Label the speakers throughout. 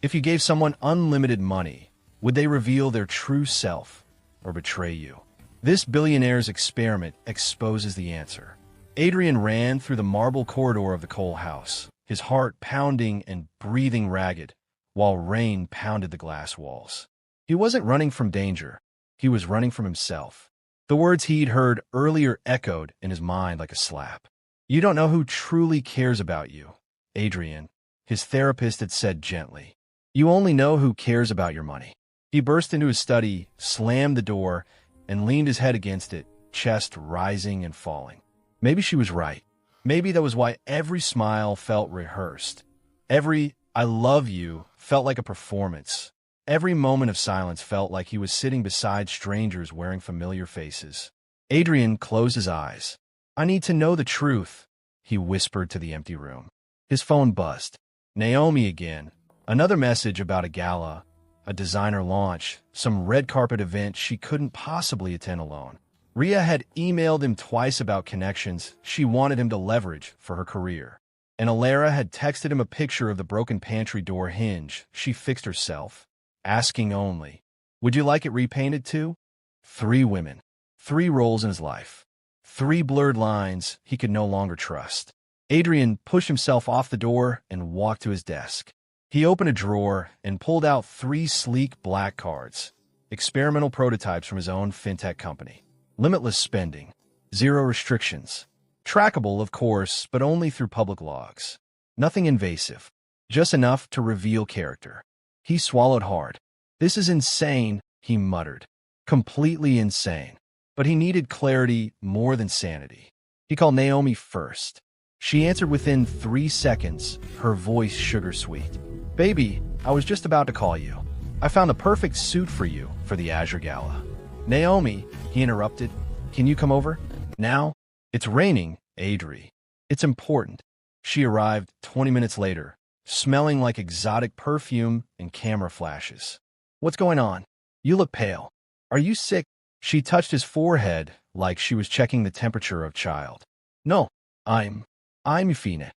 Speaker 1: If you gave someone unlimited money, would they reveal their true self or betray you? This billionaire's experiment exposes the answer. Adrian ran through the marble corridor of the Cole house, his heart pounding and breathing ragged, while rain pounded the glass walls. He wasn't running from danger. He was running from himself. The words he'd heard earlier echoed in his mind like a slap. "You don't know who truly cares about you, Adrian," his therapist had said gently. "You only know who cares about your money." He burst into his study, slammed the door, and leaned his head against it, chest rising and falling. Maybe she was right. Maybe that was why every smile felt rehearsed. Every "I love you" felt like a performance. Every moment of silence felt like he was sitting beside strangers wearing familiar faces. Adrian closed his eyes. "I need to know the truth," he whispered to the empty room. His phone buzzed. Naomi again. Another message about a gala, a designer launch, some red carpet event she couldn't possibly attend alone. Ria had emailed him twice about connections she wanted him to leverage for her career. And Alara had texted him a picture of the broken pantry door hinge she fixed herself, asking only, "Would you like it repainted too?" 3 women, 3 roles in his life, 3 blurred lines he could no longer trust. Adrian pushed himself off the door and walked to his desk. He opened a drawer and pulled out 3 sleek black cards, experimental prototypes from his own fintech company. Limitless spending, 0 restrictions. Trackable, of course, but only through public logs. Nothing invasive, just enough to reveal character. He swallowed hard. "This is insane," he muttered. Completely insane. But he needed clarity more than sanity. He called Naomi first. She answered within 3 seconds, her voice sugar-sweet. "Baby, I was just about to call you. I found the perfect suit for you for the Azure Gala." "Naomi," he interrupted, "can you come over? Now? It's raining, Adri. It's important." She arrived 20 minutes later, smelling like exotic perfume and camera flashes. "What's going on? You look pale. Are you sick?" She touched his forehead like she was checking the temperature of a child. "No, I'm fine."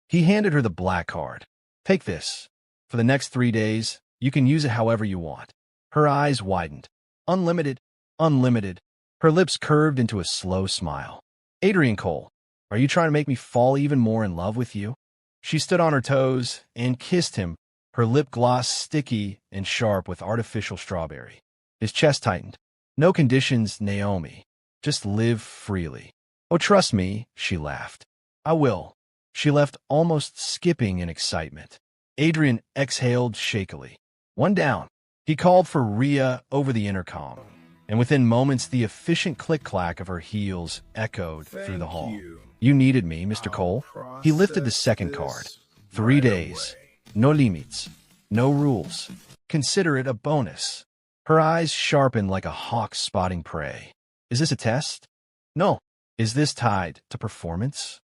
Speaker 1: He handed her the black card. "Take this. For the next 3 days, you can use it however you want." Her eyes widened. "Unlimited, unlimited." Her lips curved into a slow smile. "Adrian Cole, are you trying to make me fall even more in love with you?" She stood on her toes and kissed him, her lip gloss sticky and sharp with artificial strawberry. His chest tightened. "No conditions, Naomi. Just live freely." "Oh, trust me," she laughed. "I will." She left almost skipping in excitement. Adrian exhaled shakily. "One down." He called for Ria over the intercom, and within moments the efficient click-clack of her heels echoed through the hall. "You needed me, Mr. Cole." He lifted the second card. 3 days. No limits. No rules. Consider it a bonus. Her eyes sharpened like a hawk spotting prey. "Is this a test?" "No." "Is this tied to performance?"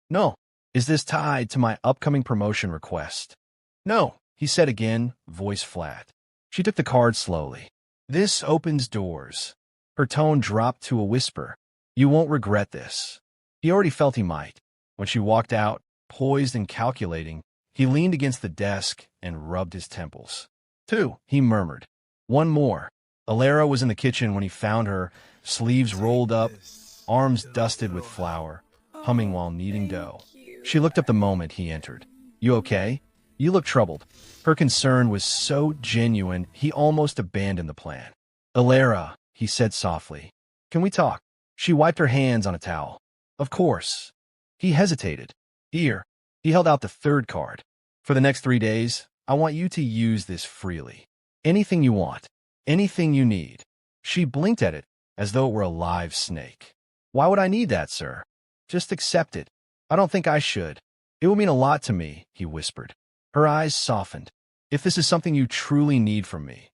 Speaker 1: "No." "Is this tied to my upcoming promotion request?" "No," he said again, voice flat. She took the card slowly. "This opens doors." Her tone dropped to a whisper. "You won't regret this." He already felt he might. When she walked out, poised and calculating, he leaned against the desk and rubbed his temples. "2," he murmured. "1 more." Alara was in the kitchen when he found her, sleeves rolled up, arms dusted with flour, humming while kneading dough. She looked up the moment he entered. "You okay? You look troubled." Her concern was so genuine, he almost abandoned the plan. "Alara," he said softly, "can we talk?" She wiped her hands on a towel. "Of course." He hesitated. "Here." He held out the 3rd card. "For the next 3 days, I want you to use this freely. Anything you want. Anything you need." She blinked at it, as though it were a live snake. "Why would I need that, sir?" "Just accept it." "I don't think I should." "It will mean a lot to me," he whispered. Her eyes softened. "If this is something you truly need from me,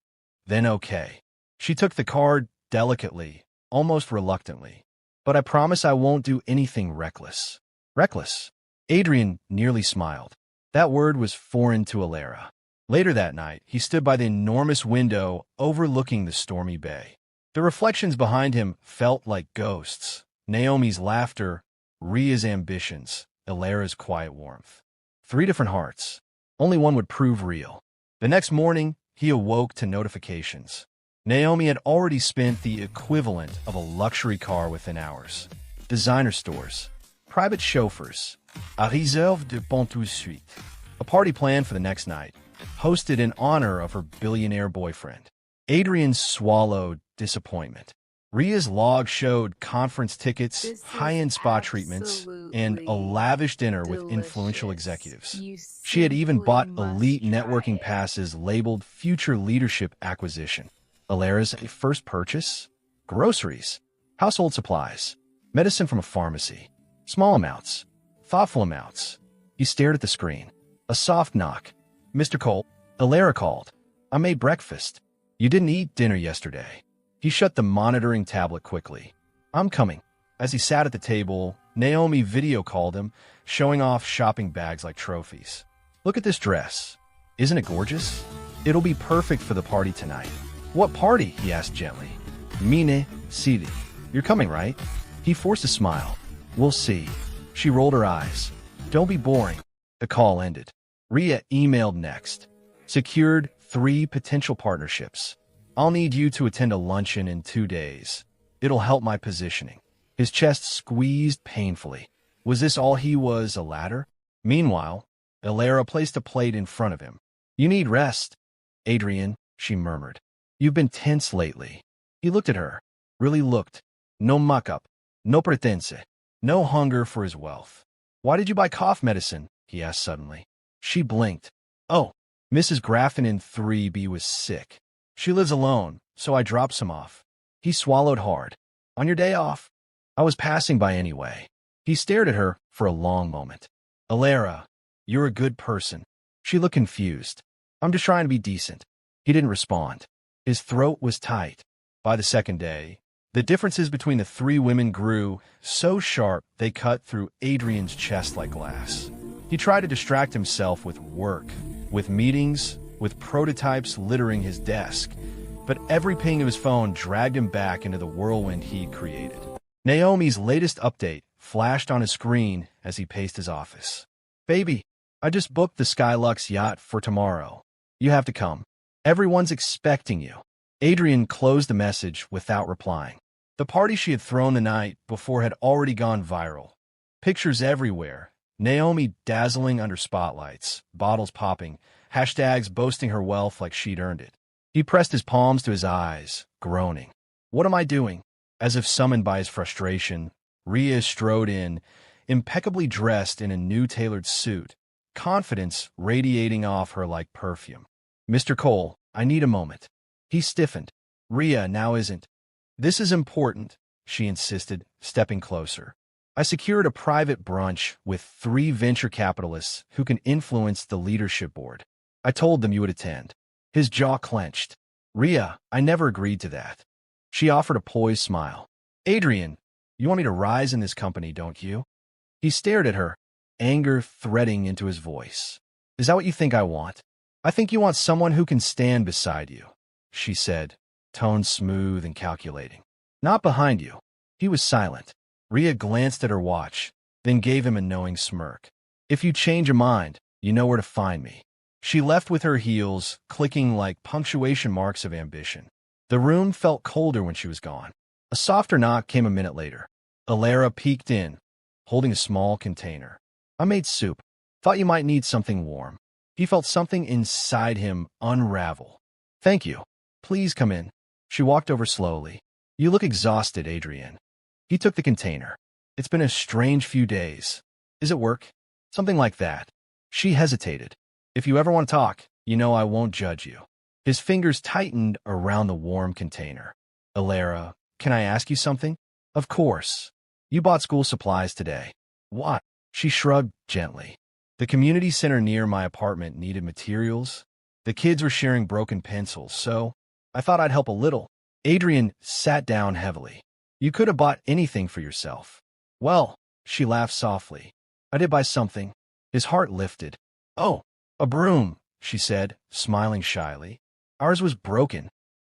Speaker 1: then okay." She took the card delicately, almost reluctantly. "But I promise I won't do anything reckless." "Reckless?" Adrian nearly smiled. That word was foreign to Alara. Later that night, he stood by the enormous window overlooking the stormy bay. The reflections behind him felt like ghosts. Naomi's laughter, Ria's ambitions, Alara's quiet warmth. 3 different hearts. Only one would prove real. The next morning, he awoke to notifications. Naomi had already spent the equivalent of a luxury car within hours. Designer stores, private chauffeurs, à réserve de bon tout de suite. A party planned for the next night, hosted in honor of her billionaire boyfriend. Adrian swallowed disappointment. Ria's log showed conference tickets, high-end spa treatments, and a lavish dinner with influential executives. She had even bought elite networking passes labeled Future Leadership Acquisition. Alera's first purchase? Groceries, household supplies, medicine from a pharmacy. Small amounts, thoughtful amounts. He stared at the screen. A soft knock. Mr. Cole, Alera called. I made breakfast. You didn't eat dinner yesterday. He shut the monitoring tablet quickly. I'm coming. As he sat at the table, Naomi video called him, showing off shopping bags like trophies. Look at this dress. Isn't it gorgeous? It'll be perfect for the party tonight. What party? He asked gently. Mine, Sidi. You're coming, right? He forced a smile. We'll see. She rolled her eyes. Don't be boring. The call ended. Ria emailed next. Secured 3 potential partnerships. I'll need you to attend a luncheon in 2 days. It'll help my positioning. His chest squeezed painfully. Was this all he was, a ladder? Meanwhile, Alera placed a plate in front of him. You need rest. Adrian, she murmured. You've been tense lately. He looked at her. Really looked. No muck-up. No pretense. No hunger for his wealth. Why did you buy cough medicine? He asked suddenly. She blinked. Oh, Mrs. Graffin in 3B was sick. She lives alone, so I dropped some off. He swallowed hard. On your day off? I was passing by anyway. He stared at her for a long moment. Alera, you're a good person. She looked confused. I'm just trying to be decent. He didn't respond. His throat was tight. By the second day, the differences between the 3 women grew so sharp they cut through Adrian's chest like glass. He tried to distract himself with work, with meetings, with prototypes littering his desk, but every ping of his phone dragged him back into the whirlwind he'd created. Naomi's latest update flashed on his screen as he paced his office. Baby, I just booked the Skylux yacht for tomorrow. You have to come. Everyone's expecting you. Adrian closed the message without replying. The party she had thrown the night before had already gone viral. Pictures everywhere, Naomi dazzling under spotlights, bottles popping, hashtags boasting her wealth like she'd earned it. He pressed his palms to his eyes, groaning. What am I doing? As if summoned by his frustration, Ria strode in, impeccably dressed in a new tailored suit, confidence radiating off her like perfume. Mr. Cole, I need a moment. He stiffened. Ria now isn't. This is important, she insisted, stepping closer. I secured a private brunch with 3 venture capitalists who can influence the leadership board. I told them you would attend. His jaw clenched. Ria, I never agreed to that. She offered a poised smile. Adrian, you want me to rise in this company, don't you? He stared at her, anger threading into his voice. Is that what you think I want? I think you want someone who can stand beside you, she said, tone smooth and calculating. Not behind you. He was silent. Ria glanced at her watch, then gave him a knowing smirk. If you change your mind, you know where to find me. She left with her heels clicking like punctuation marks of ambition. The room felt colder when she was gone. A softer knock came a minute later. Alera peeked in, holding a small container. I made soup. Thought you might need something warm. He felt something inside him unravel. Thank you. Please come in. She walked over slowly. You look exhausted, Adrian. He took the container. It's been a strange few days. Is it work? Something like that. She hesitated. If you ever want to talk, you know I won't judge you. His fingers tightened around the warm container. Alera, can I ask you something? Of course. You bought school supplies today. What? She shrugged gently. The community center near my apartment needed materials. The kids were sharing broken pencils, so I thought I'd help a little. Adrian sat down heavily. You could have bought anything for yourself. Well, she laughed softly. I did buy something. His heart lifted. Oh, a broom, she said, smiling shyly. Ours was broken.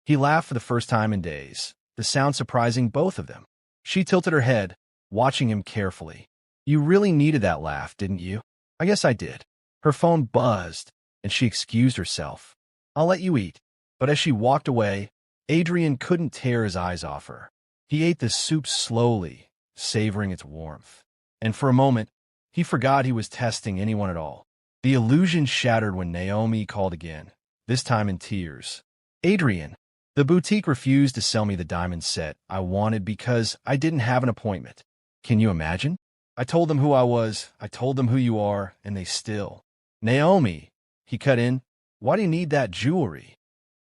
Speaker 1: He laughed for the first time in days, the sound surprising both of them. She tilted her head, watching him carefully. You really needed that laugh, didn't you? I guess I did. Her phone buzzed, and she excused herself. I'll let you eat. But as she walked away, Adrian couldn't tear his eyes off her. He ate the soup slowly, savoring its warmth. And for a moment, he forgot he was testing anyone at all. The illusion shattered when Naomi called again, this time in tears. Adrian, the boutique refused to sell me the diamond set I wanted because I didn't have an appointment. Can you imagine? I told them who I was, I told them who you are, and they still. Naomi, he cut in, why do you need that jewelry?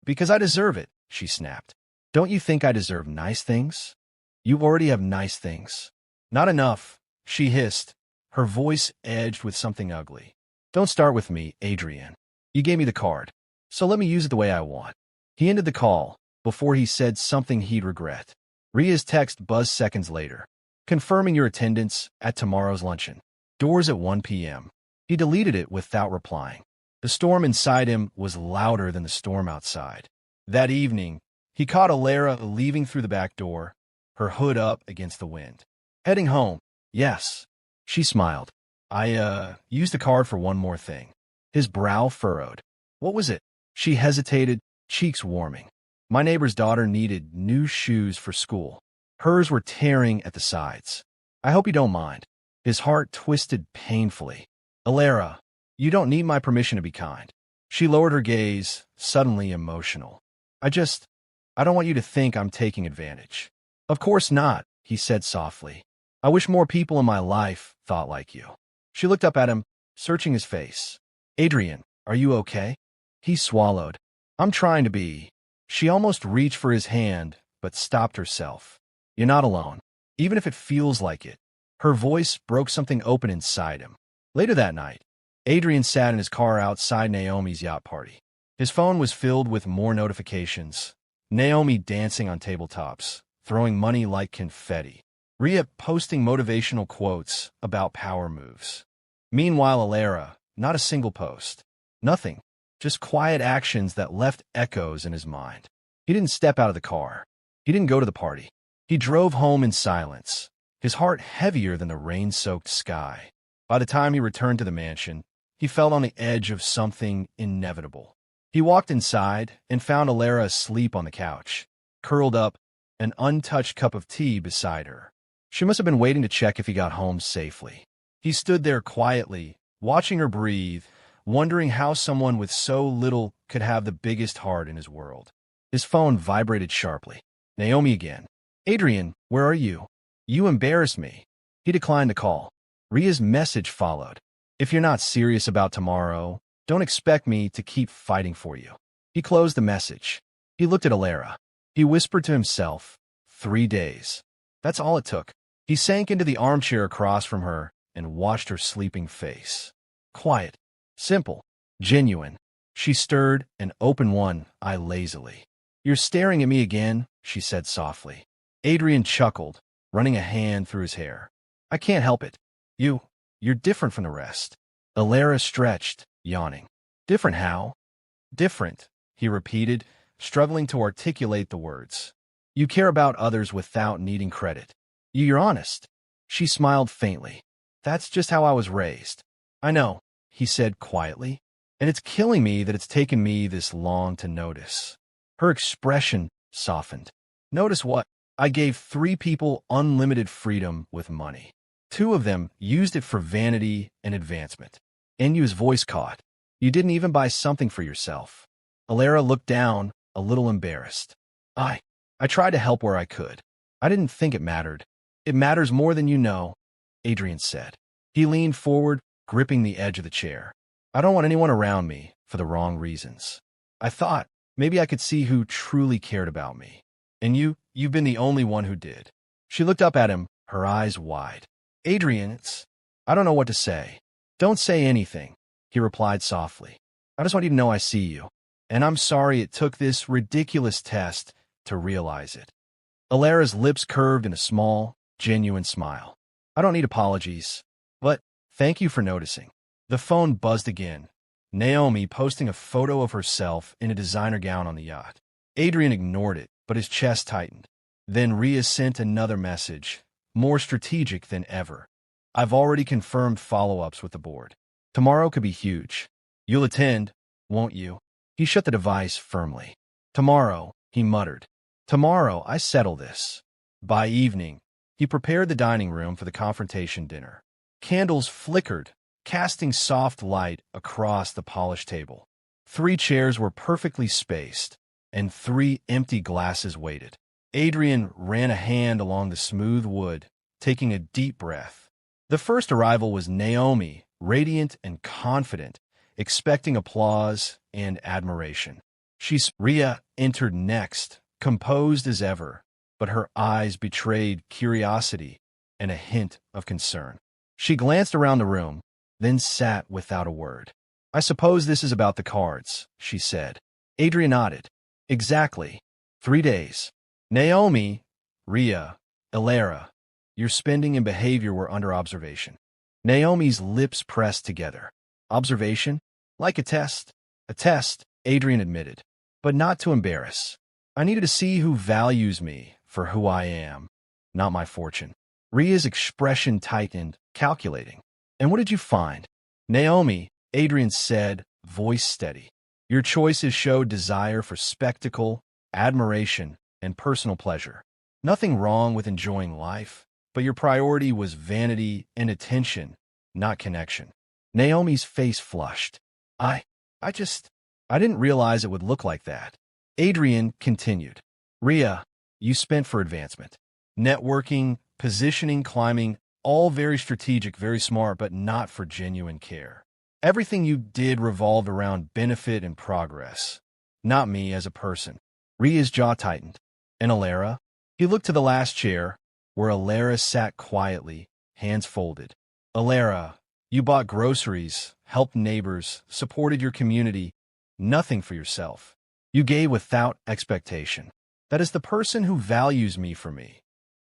Speaker 1: Because I deserve it, she snapped. Don't you think I deserve nice things? You already have nice things. Not enough, she hissed, her voice edged with something ugly. Don't start with me, Adrian. You gave me the card, so let me use it the way I want. He ended the call before he said something he'd regret. Ria's text buzzed seconds later, confirming your attendance at tomorrow's luncheon. Doors at 1 p.m. He deleted it without replying. The storm inside him was louder than the storm outside. That evening, he caught Alara leaving through the back door, her hood up against the wind. Heading home, yes. She smiled. I used the card for one more thing. His brow furrowed. What was it? She hesitated, cheeks warming. My neighbor's daughter needed new shoes for school. Hers were tearing at the sides. I hope you don't mind. His heart twisted painfully. Alara, you don't need my permission to be kind. She lowered her gaze, suddenly emotional. I don't want you to think I'm taking advantage. Of course not, he said softly. I wish more people in my life thought like you. She looked up at him, searching his face. Adrian, are you okay? He swallowed. I'm trying to be. She almost reached for his hand, but stopped herself. You're not alone, even if it feels like it. Her voice broke something open inside him. Later that night, Adrian sat in his car outside Naomi's yacht party. His phone was filled with more notifications. Naomi dancing on tabletops, throwing money like confetti. Ria posting motivational quotes about power moves. Meanwhile, Alara, not a single post. Nothing. Just quiet actions that left echoes in his mind. He didn't step out of the car. He didn't go to the party. He drove home in silence, his heart heavier than the rain-soaked sky. By the time he returned to the mansion, he felt on the edge of something inevitable. He walked inside and found Alara asleep on the couch, curled up, an untouched cup of tea beside her. She must have been waiting to check if he got home safely. He stood there quietly, watching her breathe, wondering how someone with so little could have the biggest heart in his world. His phone vibrated sharply. Naomi again. Adrian, where are you? You embarrass me. He declined the call. Ria's message followed. If you're not serious about tomorrow, don't expect me to keep fighting for you. He closed the message. He looked at Alara. He whispered to himself, 3 days. That's all it took. He sank into the armchair across from her and watched her sleeping face. Quiet, simple, genuine. She stirred and opened one eye lazily. You're staring at me again, she said softly. Adrian chuckled, running a hand through his hair. I can't help it. You're different from the rest. Alara stretched, yawning. Different how? Different, he repeated, struggling to articulate the words. You care about others without needing credit. You're honest. She smiled faintly. That's just how I was raised. I know, he said quietly, and it's killing me that it's taken me this long to notice. Her expression softened. Notice what? I gave 3 people unlimited freedom with money. 2 of them used it for vanity and advancement. Enyu's voice caught. You didn't even buy something for yourself. Alara looked down, a little embarrassed. I tried to help where I could. I didn't think it mattered. It matters more than you know, Adrian said. He leaned forward, gripping the edge of the chair. I don't want anyone around me for the wrong reasons. I thought maybe I could see who truly cared about me. And you've been the only one who did. She looked up at him, her eyes wide. Adrian, I don't know what to say. Don't say anything, he replied softly. I just want you to know I see you. And I'm sorry it took this ridiculous test to realize it. Alara's lips curved in a small, genuine smile. I don't need apologies, but thank you for noticing. The phone buzzed again. Naomi posting a photo of herself in a designer gown on the yacht. Adrian ignored it, but his chest tightened. Then Ria sent another message, more strategic than ever. I've already confirmed follow-ups with the board. Tomorrow could be huge. You'll attend, won't you? He He shut the device firmly. "Tomorrow," he muttered. "Tomorrow I settle this." By evening, he prepared the dining room for the confrontation dinner. Candles flickered, casting soft light across the polished table. 3 chairs were perfectly spaced, and 3 empty glasses waited. Adrian ran a hand along the smooth wood, taking a deep breath. The first arrival was Naomi, radiant and confident, expecting applause and admiration. Rhea entered next, composed as ever, but her eyes betrayed curiosity and a hint of concern. She glanced around the room, then sat without a word. "I suppose this is about the cards," she said. Adrian nodded. "Exactly. 3 days. Naomi, Rhea, Elara, your spending and behavior were under observation." Naomi's lips pressed together. "Observation? Like a test?" "A test," Adrian admitted, "but not to embarrass. I needed to see who values me for who I am, not my fortune." Rhea's expression tightened, calculating. "And what did you find?" "Naomi," Adrian said, voice steady. "Your choices showed desire for spectacle, admiration, and personal pleasure. Nothing wrong with enjoying life, but your priority was vanity and attention, not connection." Naomi's face flushed. I didn't realize it would look like that." Adrian continued. "Rhea, you spent for advancement. Networking, positioning, climbing, all very strategic, very smart, but not for genuine care. Everything you did revolved around benefit and progress, not me as a person." Rhea's jaw tightened. "And Elara?" He looked to the last chair, where Elara sat quietly, hands folded. "Elara, you bought groceries, helped neighbors, supported your community, nothing for yourself. You gave without expectation. That is the person who values me for me,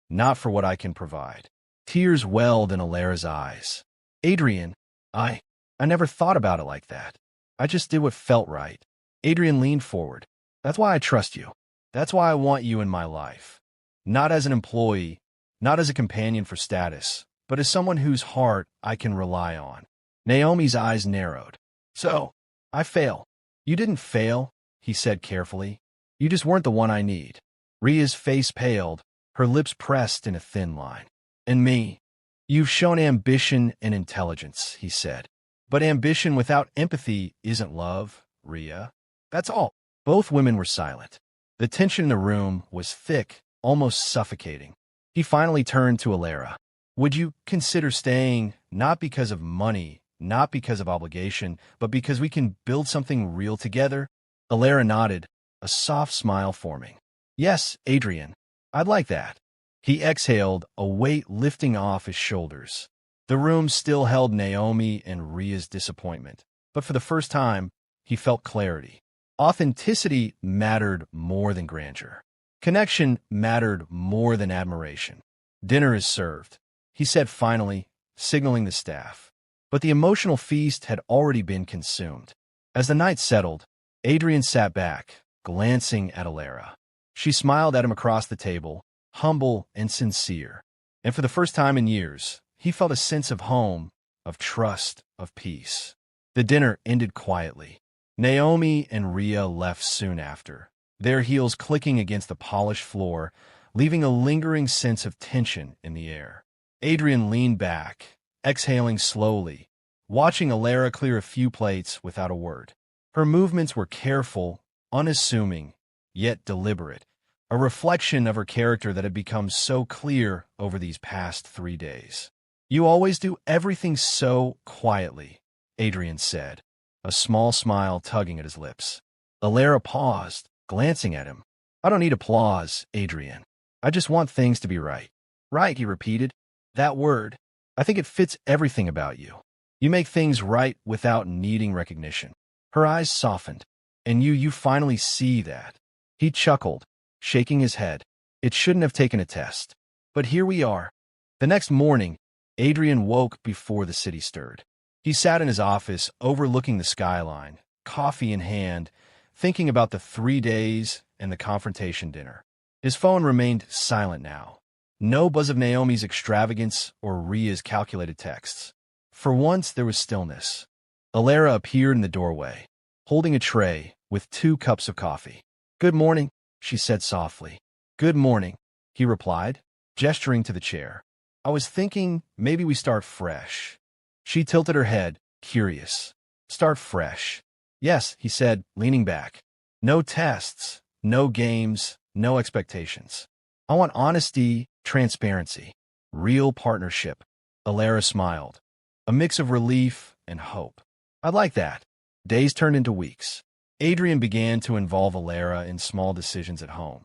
Speaker 1: not for what I can provide." Tears welled in Alara's eyes. "Adrian, I never thought about it like that. I just did what felt right." Adrian leaned forward. "That's why I trust you. That's why I want you in my life. Not as an employee, not as a companion for status, but as someone whose heart I can rely on." Naomi's eyes narrowed. "So, I fail." "You didn't fail," he said carefully. "You just weren't the one I need." Rhea's face paled, her lips pressed in a thin line. "And me? You've shown ambition and intelligence," he said. "But ambition without empathy isn't love, Rhea. That's all." Both women were silent. The tension in the room was thick, almost suffocating. He finally turned to Elara. "Would you consider staying, not because of money, not because of obligation, but because we can build something real together?" Elara nodded, a soft smile forming. "Yes, Adrian, I'd like that." He exhaled, a weight lifting off his shoulders. The room still held Naomi and Rhea's disappointment, but for the first time, he felt clarity. Authenticity mattered more than grandeur. Connection mattered more than admiration. "Dinner is served," he said finally, signaling the staff. But the emotional feast had already been consumed. As the night settled, Adrian sat back, glancing at Elara. She smiled at him across the table, humble and sincere. And for the first time in years, he felt a sense of home, of trust, of peace. The dinner ended quietly. Naomi and Rhea left soon after, their heels clicking against the polished floor, leaving a lingering sense of tension in the air. Adrian leaned back, exhaling slowly, watching Elara clear a few plates without a word. Her movements were careful, unassuming, yet deliberate, a reflection of her character that had become so clear over these past 3 days. "You always do everything so quietly," Adrian said, a small smile tugging at his lips. Elara paused, glancing at him. "I don't need applause, Adrian. I just want things to be right." "Right," he repeated. "That word. I think it fits everything about you. You make things right without needing recognition." Her eyes softened. "And you finally see that." He chuckled, shaking his head. "It shouldn't have taken a test. But here we are." The next morning, Adrian woke before the city stirred. He sat in his office, overlooking the skyline, coffee in hand, thinking about the 3 days and the confrontation dinner. His phone remained silent now. No buzz of Naomi's extravagance or Rhea's calculated texts. For once, there was stillness. Elara appeared in the doorway, holding a tray with 2 cups of coffee. "Good morning," she said softly. "Good morning," he replied, gesturing to the chair. "I was thinking maybe we start fresh." She tilted her head, curious. "Start fresh?" "Yes," he said, leaning back. "No tests, no games, no expectations. I want honesty, transparency, real partnership." Alara smiled, a mix of relief and hope. "I'd like that." Days turned into weeks. Adrian began to involve Alara in small decisions at home.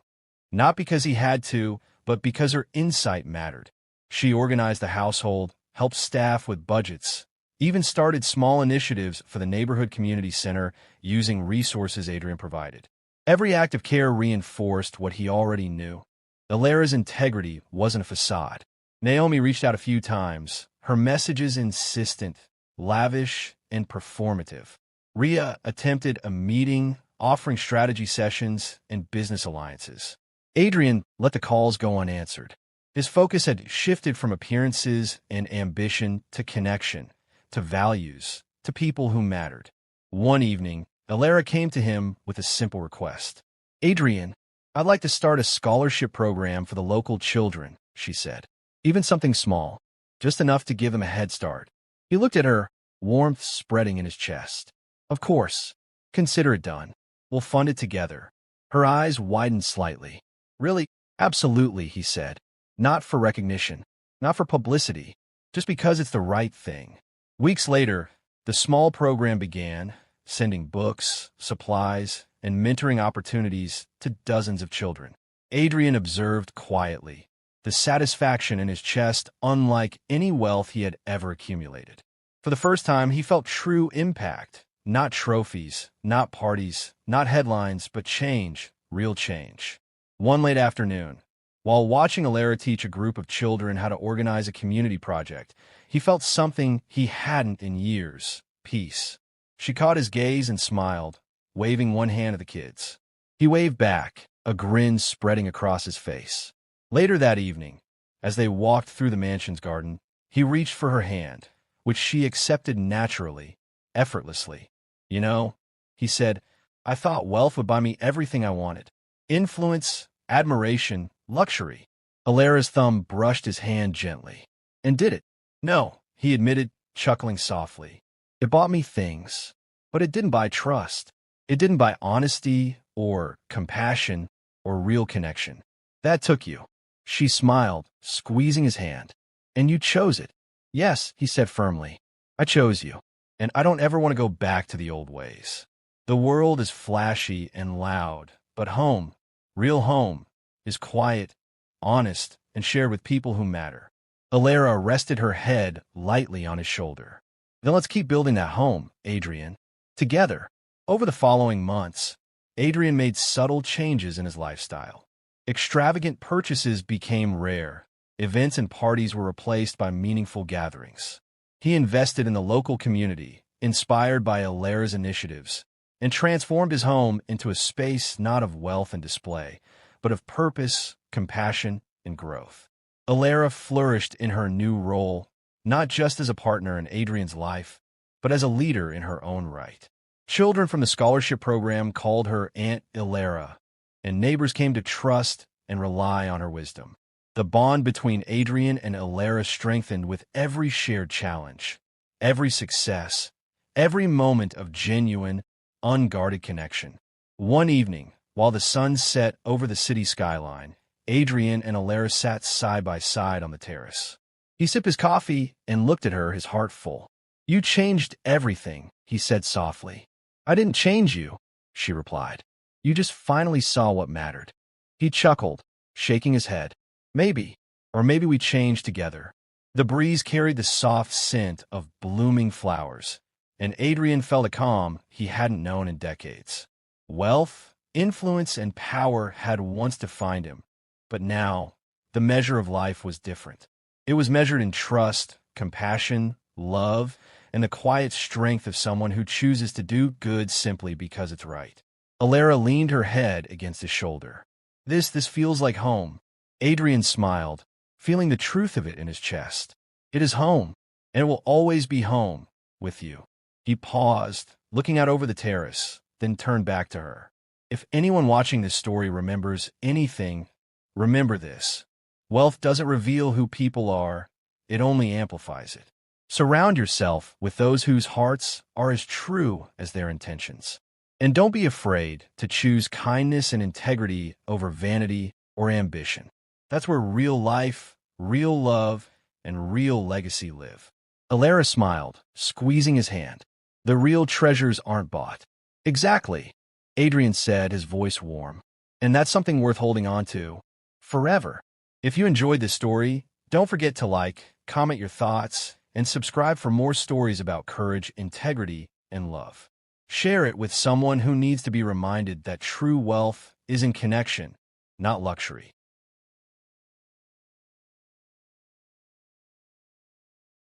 Speaker 1: Not because he had to, but because her insight mattered. She organized the household, helped staff with budgets, even started small initiatives for the neighborhood community center using resources Adrian provided. Every act of care reinforced what he already knew. Alara's integrity wasn't a facade. Naomi reached out a few times, her messages insistent, lavish, and performative. Rhea attempted a meeting, offering strategy sessions and business alliances. Adrian let the calls go unanswered. His focus had shifted from appearances and ambition to connection, to values, to people who mattered. One evening, Alara came to him with a simple request. "Adrian, I'd like to start a scholarship program for the local children," she said. "Even something small, just enough to give them a head start." He looked at her, warmth spreading in his chest. "Of course. Consider it done. We'll fund it together." Her eyes widened slightly. "Really?" "Absolutely," he said. "Not for recognition, not for publicity, just because it's the right thing." Weeks later, the small program began, sending books, supplies, and mentoring opportunities to dozens of children. Adrian observed quietly, the satisfaction in his chest unlike any wealth he had ever accumulated. For the first time, he felt true impact, not trophies, not parties, not headlines, but change, real change. One late afternoon, while watching Alara teach a group of children how to organize a community project, he felt something he hadn't in years: peace. She caught his gaze and smiled, waving one hand at the kids. He waved back, a grin spreading across his face. Later that evening, as they walked through the mansion's garden, he reached for her hand, which she accepted naturally, effortlessly. "You know," he said, "I thought wealth would buy me everything I wanted. Influence, admiration, luxury." Alara's thumb brushed his hand gently. "And did it?" "No," he admitted, chuckling softly. "It bought me things, but it didn't buy trust. It didn't buy honesty or compassion or real connection. That took you." She smiled, squeezing his hand. "And you chose it." "Yes," he said firmly. "I chose you, and I don't ever want to go back to the old ways. The world is flashy and loud, but home, real home, is quiet, honest, and shared with people who matter." Alara rested her head lightly on his shoulder. "Then let's keep building that home, Adrian. Together." Over the following months, Adrian made subtle changes in his lifestyle. Extravagant purchases became rare. Events and parties were replaced by meaningful gatherings. He invested in the local community, inspired by Alara's initiatives, and transformed his home into a space not of wealth and display, but of purpose, compassion, and growth. Alara flourished in her new role, not just as a partner in Adrian's life, but as a leader in her own right. Children from the scholarship program called her Aunt Alara, and neighbors came to trust and rely on her wisdom. The bond between Adrian and Alara strengthened with every shared challenge, every success, every moment of genuine, unguarded connection. One evening, while the sun set over the city skyline, Adrian and Alara sat side by side on the terrace. He sipped his coffee and looked at her, his heart full. "You changed everything," he said softly. "I didn't change you," she replied. "You just finally saw what mattered." He chuckled, shaking his head. "Maybe, or maybe we changed together." The breeze carried the soft scent of blooming flowers, and Adrian felt a calm he hadn't known in decades. Wealth, influence, and power had once defined him, but now the measure of life was different. It was measured in trust, compassion, love, and the quiet strength of someone who chooses to do good simply because it's right. Alara leaned her head against his shoulder. This feels like home." Adrian smiled, feeling the truth of it in his chest. "It is home, and it will always be home, with you." He paused, looking out over the terrace, then turned back to her. If anyone watching this story remembers anything, remember this. Wealth doesn't reveal who people are, it only amplifies it. Surround yourself with those whose hearts are as true as their intentions. And don't be afraid to choose kindness and integrity over vanity or ambition. That's where real life, real love, and real legacy live. Alara smiled, squeezing his hand. The real treasures aren't bought. Exactly, Adrian said, his voice warm. And that's something worth holding on to forever. If you enjoyed this story, don't forget to like, comment your thoughts, and subscribe for more stories about courage, integrity, and love. Share it with someone who needs to be reminded that true wealth is in connection, not luxury.